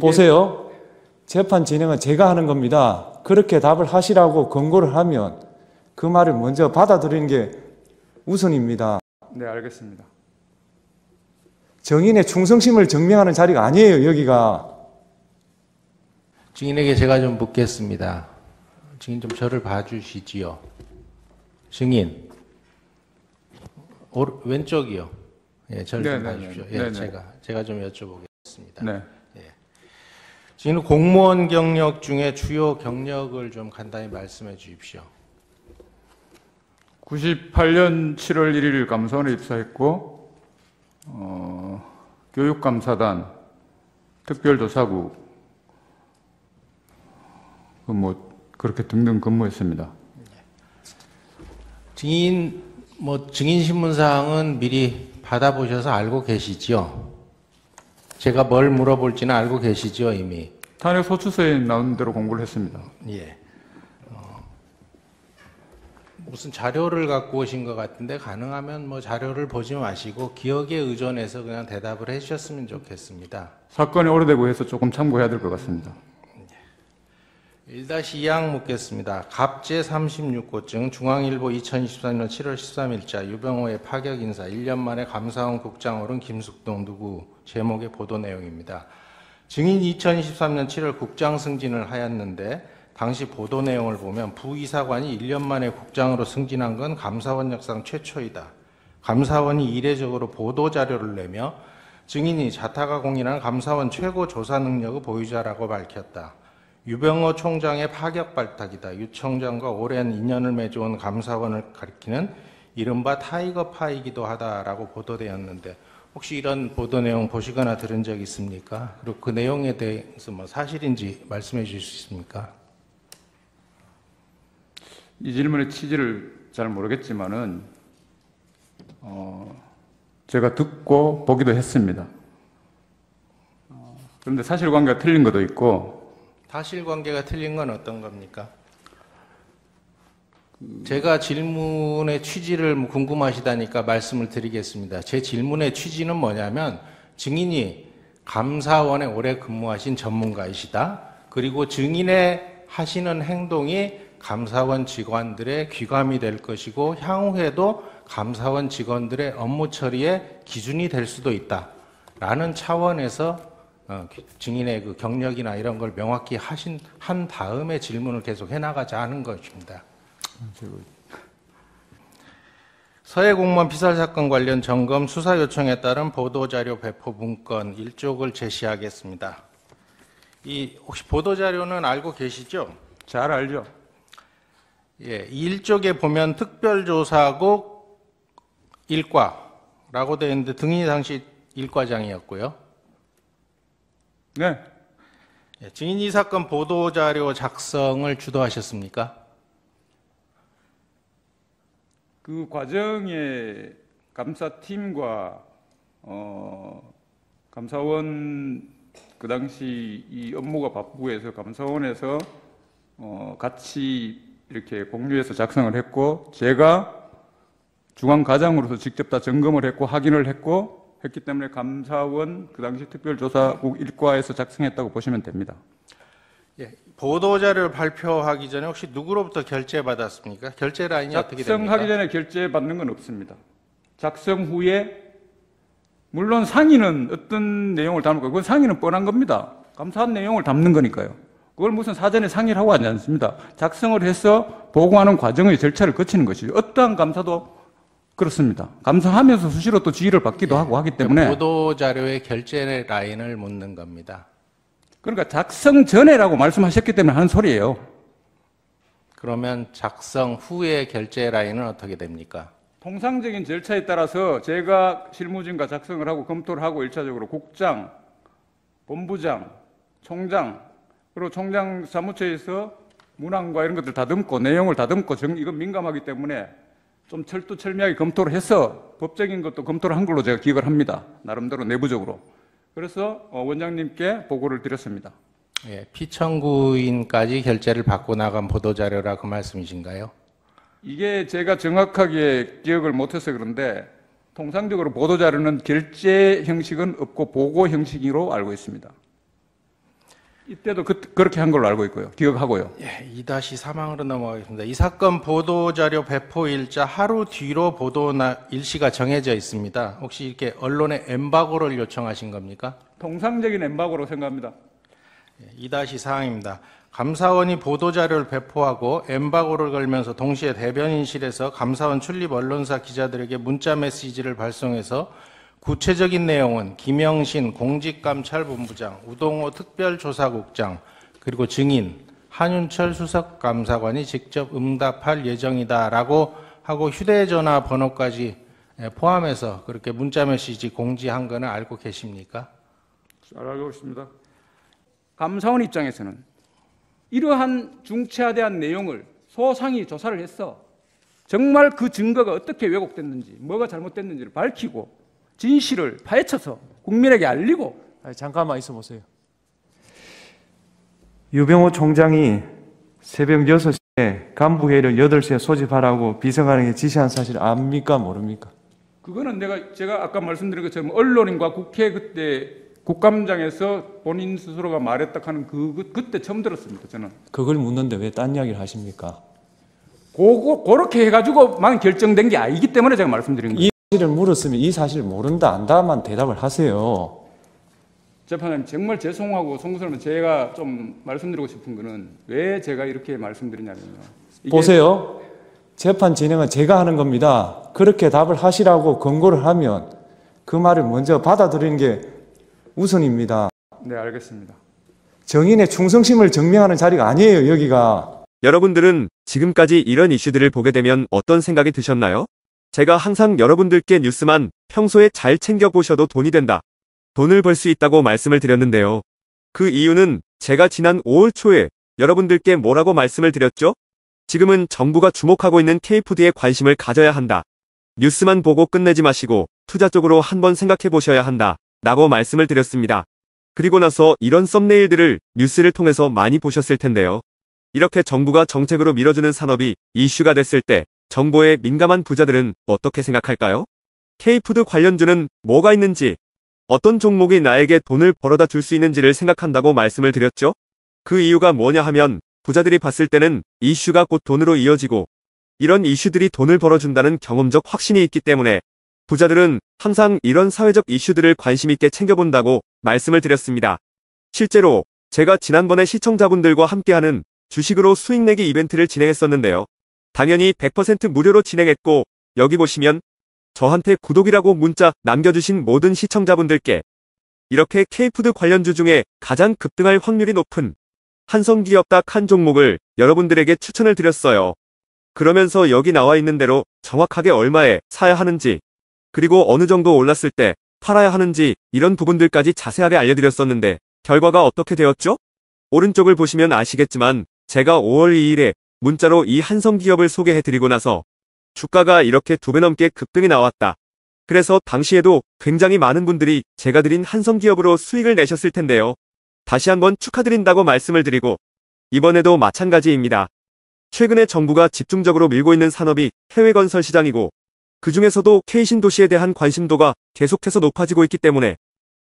보세요. 재판 진행은 제가 하는 겁니다. 그렇게 답을 하시라고 권고를 하면 그 말을 먼저 받아들이는 게 우선입니다. 네, 알겠습니다. 정인의 충성심을 증명하는 자리가 아니에요, 여기가. 증인에게 제가 좀 묻겠습니다. 증인 좀 저를 봐주시지요. 증인. 왼쪽이요. 예, 저를 좀 봐주십시오. 예, 제가 좀 여쭤보겠습니다. 네. 예. 증인 공무원 경력 중에 주요 경력을 좀 간단히 말씀해 주십시오. 98년 7월 1일 감사원에 입사했고, 교육감사단, 특별조사부, 그렇게 등등 근무했습니다. 증인, 증인 신문사항은 미리 받아보셔서 알고 계시죠? 제가 뭘 물어볼지는 알고 계시죠, 이미? 탄핵 소추서에 나온 대로 공부를 했습니다. 예. 무슨 자료를 갖고 오신 것 같은데 가능하면 자료를 보지 마시고 기억에 의존해서 그냥 대답을 해주셨으면 좋겠습니다. 사건이 오래되고 해서 조금 참고해야 될 것 같습니다. 1-2항 묻겠습니다. 갑제 36고증 중앙일보 2023년 7월 13일자 유병호의 파격 인사 1년 만에 감사원 국장 오른 김숙동 누구 제목의 보도 내용입니다. 증인 2023년 7월 국장 승진을 하였는데 당시 보도 내용을 보면 부이사관이 1년 만에 국장으로 승진한 건 감사원 역사상 최초이다. 감사원이 이례적으로 보도자료를 내며 증인이 자타가 공인한 감사원 최고 조사 능력의 보유자라고 밝혔다. 유병호 총장의 파격 발탁이다. 유 총장과 오랜 인연을 맺어온 감사원을 가리키는 이른바 타이거파이기도 하다라고 보도되었는데 혹시 이런 보도 내용 보시거나 들은 적 있습니까? 그리고 그 내용에 대해서 사실인지 말씀해 주실 수 있습니까? 이 질문의 취지를 잘 모르겠지만은 제가 듣고 보기도 했습니다. 그런데 사실관계가 틀린 것도 있고. 사실관계가 틀린 건 어떤 겁니까? 제가 질문의 취지를 궁금하시다니까 말씀을 드리겠습니다. 제 질문의 취지는 뭐냐면 증인이 감사원에 오래 근무하신 전문가이시다. 그리고 증인의 하시는 행동이 감사원 직원들의 귀감이 될 것이고 향후에도 감사원 직원들의 업무 처리의 기준이 될 수도 있다. 라는 차원에서 증인의 그 경력이나 이런 걸 명확히 한 다음에 질문을 계속 해나가자 하는 것입니다. 서해 공무원 피살 사건 관련 점검 수사 요청에 따른 보도자료 배포 문건 1쪽을 제시하겠습니다. 혹시 보도자료는 알고 계시죠? 잘 알죠. 예, 이 1쪽에 보면 특별조사국 1과라고 되어 있는데 등인이 당시 1과장이었고요. 네. 예, 증인이 이 사건 보도자료 작성을 주도하셨습니까? 그 과정에 감사팀과 감사원 그 당시 이 업무가 바쁘고 해서 감사원에서 같이 이렇게 공유해서 작성을 했고 제가 중앙과장으로서 직접 다 점검을 했고 확인을 했기 때문에 감사원 그 당시 특별조사국 1과에서 작성했다고 보시면 됩니다. 예, 보도자료를 발표하기 전에 혹시 누구로부터 결제받았습니까? 결제 라인이 어떻게 됩니까? 작성하기 전에 결제받는 건 없습니다. 작성 후에 물론 상의는 어떤 내용을 담을까? 그건 상의는 뻔한 겁니다. 감사한 내용을 담는 거니까요. 그걸 무슨 사전에 상의를 하고 하지 않습니다. 작성을 해서 보고하는 과정의 절차를 거치는 것이죠. 어떠한 감사도 그렇습니다. 감사하면서 수시로 또 지휘를 받기도 하고 하기 때문에 보도자료의 결제 라인을 묻는 겁니다. 그러니까 작성 전에라고 말씀하셨기 때문에 하는 소리예요. 그러면 작성 후의 결제 라인은 어떻게 됩니까? 통상적인 절차에 따라서 제가 실무진과 작성을 하고 검토를 하고 1차적으로 국장, 본부장, 총장 그리고 총장 사무처에서 문항과 이런 것들 다 담고 내용을 다 담고 이건 민감하기 때문에 좀 철두철미하게 검토를 해서 법적인 것도 검토를 한 걸로 제가 기억을 합니다. 나름대로 내부적으로. 그래서 원장님께 보고를 드렸습니다. 예, 피청구인까지 결제를 받고 나간 보도자료라 그 말씀이신가요? 이게 제가 정확하게 기억을 못해서 그런데 통상적으로 보도자료는 결제 형식은 없고 보고 형식으로 알고 있습니다. 이때도 그렇게 한 걸로 알고 있고요. 기억하고요. 예, 2-3항으로 넘어가겠습니다. 이 사건 보도자료 배포 일자 하루 뒤로 보도 일시가 정해져 있습니다. 혹시 이렇게 언론에 엠바고를 요청하신 겁니까? 통상적인 엠바고로 생각합니다. 2-4항입니다. 감사원이 보도자료를 배포하고 엠바고를 걸면서 동시에 대변인실에서 감사원 출입 언론사 기자들에게 문자 메시지를 발송해서 구체적인 내용은 김영신 공직감찰본부장, 우동호 특별조사국장, 그리고 증인 한윤철 수석감사관이 직접 응답할 예정이다라고 하고 휴대전화 번호까지 포함해서 그렇게 문자 메시지 공지한 거는 알고 계십니까? 잘 알고 있습니다. 감사원 입장에서는 이러한 중차대한 내용을 소상히 조사를 해서 정말 그 증거가 어떻게 왜곡됐는지, 뭐가 잘못됐는지를 밝히고 진실을 파헤쳐서 국민에게 알리고. 잠깐만 있어 보세요. 유병호 총장이 새벽 6시에 간부회의를 8시에 소집하라고 비서관에게 지시한 사실 압니까 모릅니까? 그거는 제가 아까 말씀드린 것처럼 언론인과 국회 그때 국감장에서 본인 스스로가 말했다 하는 그때 처음 들었습니다. 저는. 그걸 묻는데 왜 딴 이야기를 하십니까? 그렇게 해가지고만 결정된 게 아니기 때문에 제가 말씀드린 거예요. 이 사실을 물었으면 이 사실을 모른다 안다만 대답을 하세요. 재판장님, 정말 죄송하고 송구스러우면 제가 좀 말씀드리고 싶은 거는 왜 제가 이렇게 말씀드리냐면요. 보세요. 재판 진행은 제가 하는 겁니다. 그렇게 답을 하시라고 권고를 하면 그 말을 먼저 받아들이는 게 우선입니다. 네, 알겠습니다. 정인의 충성심을 증명하는 자리가 아니에요, 여기가. 여러분들은 지금까지 이런 이슈들을 보게 되면 어떤 생각이 드셨나요? 제가 항상 여러분들께 뉴스만 평소에 잘 챙겨보셔도 돈이 된다, 돈을 벌 수 있다고 말씀을 드렸는데요. 그 이유는 제가 지난 5월 초에 여러분들께 뭐라고 말씀을 드렸죠? 지금은 정부가 주목하고 있는 K푸드에 관심을 가져야 한다. 뉴스만 보고 끝내지 마시고 투자 쪽으로 한번 생각해 보셔야 한다 라고 말씀을 드렸습니다. 그리고 나서 이런 썸네일들을 뉴스를 통해서 많이 보셨을 텐데요. 이렇게 정부가 정책으로 밀어주는 산업이 이슈가 됐을 때 정보에 민감한 부자들은 어떻게 생각할까요? K푸드 관련주는 뭐가 있는지, 어떤 종목이 나에게 돈을 벌어다 줄 수 있는지를 생각한다고 말씀을 드렸죠? 그 이유가 뭐냐 하면 부자들이 봤을 때는 이슈가 곧 돈으로 이어지고 이런 이슈들이 돈을 벌어준다는 경험적 확신이 있기 때문에 부자들은 항상 이런 사회적 이슈들을 관심 있게 챙겨본다고 말씀을 드렸습니다. 실제로 제가 지난번에 시청자분들과 함께하는 주식으로 수익 내기 이벤트를 진행했었는데요. 당연히 100% 무료로 진행했고 여기 보시면 저한테 구독이라고 문자 남겨주신 모든 시청자분들께 이렇게 K푸드 관련주 중에 가장 급등할 확률이 높은 한성기업 딱 한 종목을 여러분들에게 추천을 드렸어요. 그러면서 여기 나와 있는 대로 정확하게 얼마에 사야 하는지, 그리고 어느 정도 올랐을 때 팔아야 하는지 이런 부분들까지 자세하게 알려드렸었는데 결과가 어떻게 되었죠? 오른쪽을 보시면 아시겠지만 제가 5월 2일에 문자로 이 한성기업을 소개해드리고 나서 주가가 이렇게 2배 넘게 급등이 나왔다. 그래서 당시에도 굉장히 많은 분들이 제가 드린 한성기업으로 수익을 내셨을 텐데요. 다시 한번 축하드린다고 말씀을 드리고 이번에도 마찬가지입니다. 최근에 정부가 집중적으로 밀고 있는 산업이 해외 건설 시장이고 그 중에서도 K신도시에 대한 관심도가 계속해서 높아지고 있기 때문에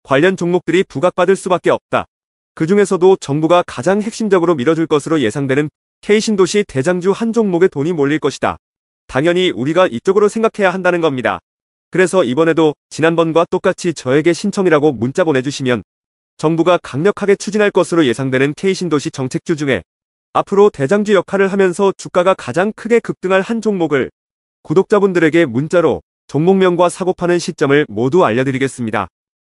관련 종목들이 부각받을 수밖에 없다. 그 중에서도 정부가 가장 핵심적으로 밀어줄 것으로 예상되는 K신도시 대장주 한 종목에 돈이 몰릴 것이다. 당연히 우리가 이쪽으로 생각해야 한다는 겁니다. 그래서 이번에도 지난번과 똑같이 저에게 신청이라고 문자 보내주시면 정부가 강력하게 추진할 것으로 예상되는 K신도시 정책주 중에 앞으로 대장주 역할을 하면서 주가가 가장 크게 급등할 한 종목을 구독자분들에게 문자로 종목명과 사고파는 시점을 모두 알려드리겠습니다.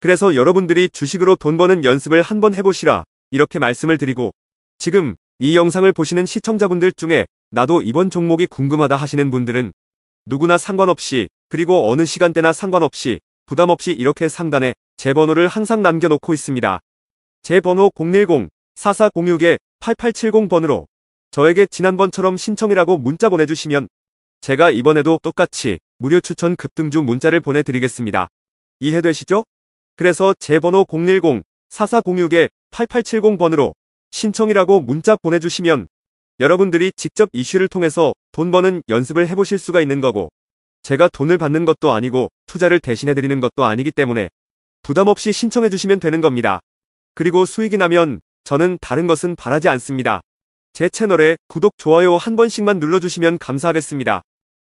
그래서 여러분들이 주식으로 돈 버는 연습을 한번 해보시라 이렇게 말씀을 드리고, 지금 이 영상을 보시는 시청자분들 중에 나도 이번 종목이 궁금하다 하시는 분들은 누구나 상관없이, 그리고 어느 시간대나 상관없이 부담없이 이렇게 상단에 제 번호를 항상 남겨놓고 있습니다. 제 번호 010-4406-8870번으로 저에게 지난번처럼 신청이라고 문자 보내주시면 제가 이번에도 똑같이 무료 추천 급등주 문자를 보내드리겠습니다. 이해되시죠? 그래서 제 번호 010-4406-8870번으로 신청이라고 문자 보내주시면 여러분들이 직접 이슈를 통해서 돈 버는 연습을 해보실 수가 있는 거고, 제가 돈을 받는 것도 아니고 투자를 대신해드리는 것도 아니기 때문에 부담없이 신청해주시면 되는 겁니다. 그리고 수익이 나면 저는 다른 것은 바라지 않습니다. 제 채널에 구독, 좋아요 한 번씩만 눌러주시면 감사하겠습니다.